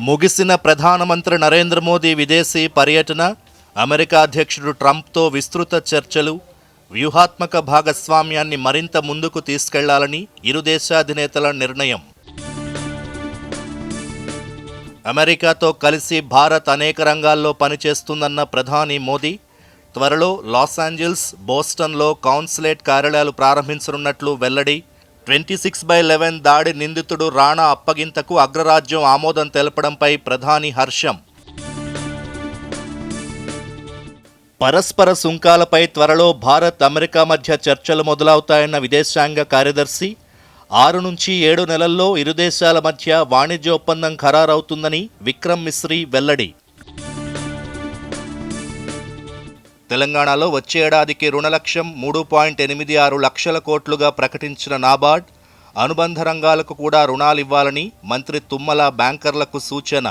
ముగిసిన ప్రధానమంత్రి నరేంద్ర మోదీ విదేశీ పర్యటన, అమెరికా అధ్యక్షుడు ట్రంప్తో విస్తృత చర్చలు, వ్యూహాత్మక భాగస్వామ్యాన్ని మరింత ముందుకు తీసుకెళ్లాలని ఇరు దేశాధినేతల నిర్ణయం. అమెరికాతో కలిసి భారత్ అనేక రంగాల్లో పనిచేస్తుందన్న ప్రధాని మోదీ, త్వరలో లాస్ ఏంజల్స్, బోస్టన్లో కాన్సులేట్ కార్యాలయాలు ప్రారంభించనున్నట్లు వెల్లడి. 26/11 దాడి నిందితుడు రాణా అప్పగింతకు అగ్రరాజ్యం ఆమోదం తెలపడంపై ప్రధాని హర్షం. పరస్పర సుంకాలపై త్వరలో భారత్, అమెరికా మధ్య చర్చలు మొదలవుతాయన్న విదేశాంగ కార్యదర్శి. 6 నుంచి 7 నెలల్లో ఇరు దేశాల మధ్య వాణిజ్య ఒప్పందం ఖరారవుతుందని విక్రమ్ మిశ్రీ వెల్లడి. తెలంగాణలో వచ్చే ఏడాదికి రుణ లక్ష్యం 3.86 లక్షల కోట్లుగా ప్రకటించిన నాబార్డ్, అనుబంధ రంగాలకు కూడా రుణాలివ్వాలని మంత్రి తుమ్మల బ్యాంకర్లకు సూచన.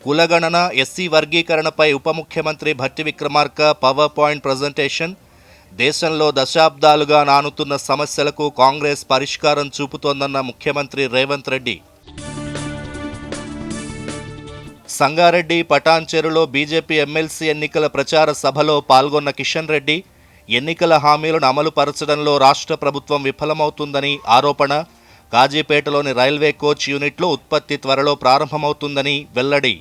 కులగణన, ఎస్సీ వర్గీకరణపై ఉప ముఖ్యమంత్రి Bhatti Vikramarka power point presentation. దేశంలో దశాబ్దాలుగా నానుతున్న సమస్యలకు కాంగ్రెస్ పరిష్కారం చూపుతోందన్న ముఖ్యమంత్రి రేవంత్ రెడ్డి. సంగారెడ్డి, పటాన్చెరులో బీజేపీ ఎమ్మెల్సీ ఎన్నికల ప్రచార సభలో పాల్గొన్న కిషన్ రెడ్డి, ఎన్నికల హామీలను అమలు పరచడంలో రాష్ట్ర ప్రభుత్వం విఫలమవుతుందని ఆరోపణ. కాజీపేటలోని రైల్వే కోచ్ యూనిట్లో ఉత్పత్తి త్వరలో ప్రారంభమవుతుందని వెల్లడి.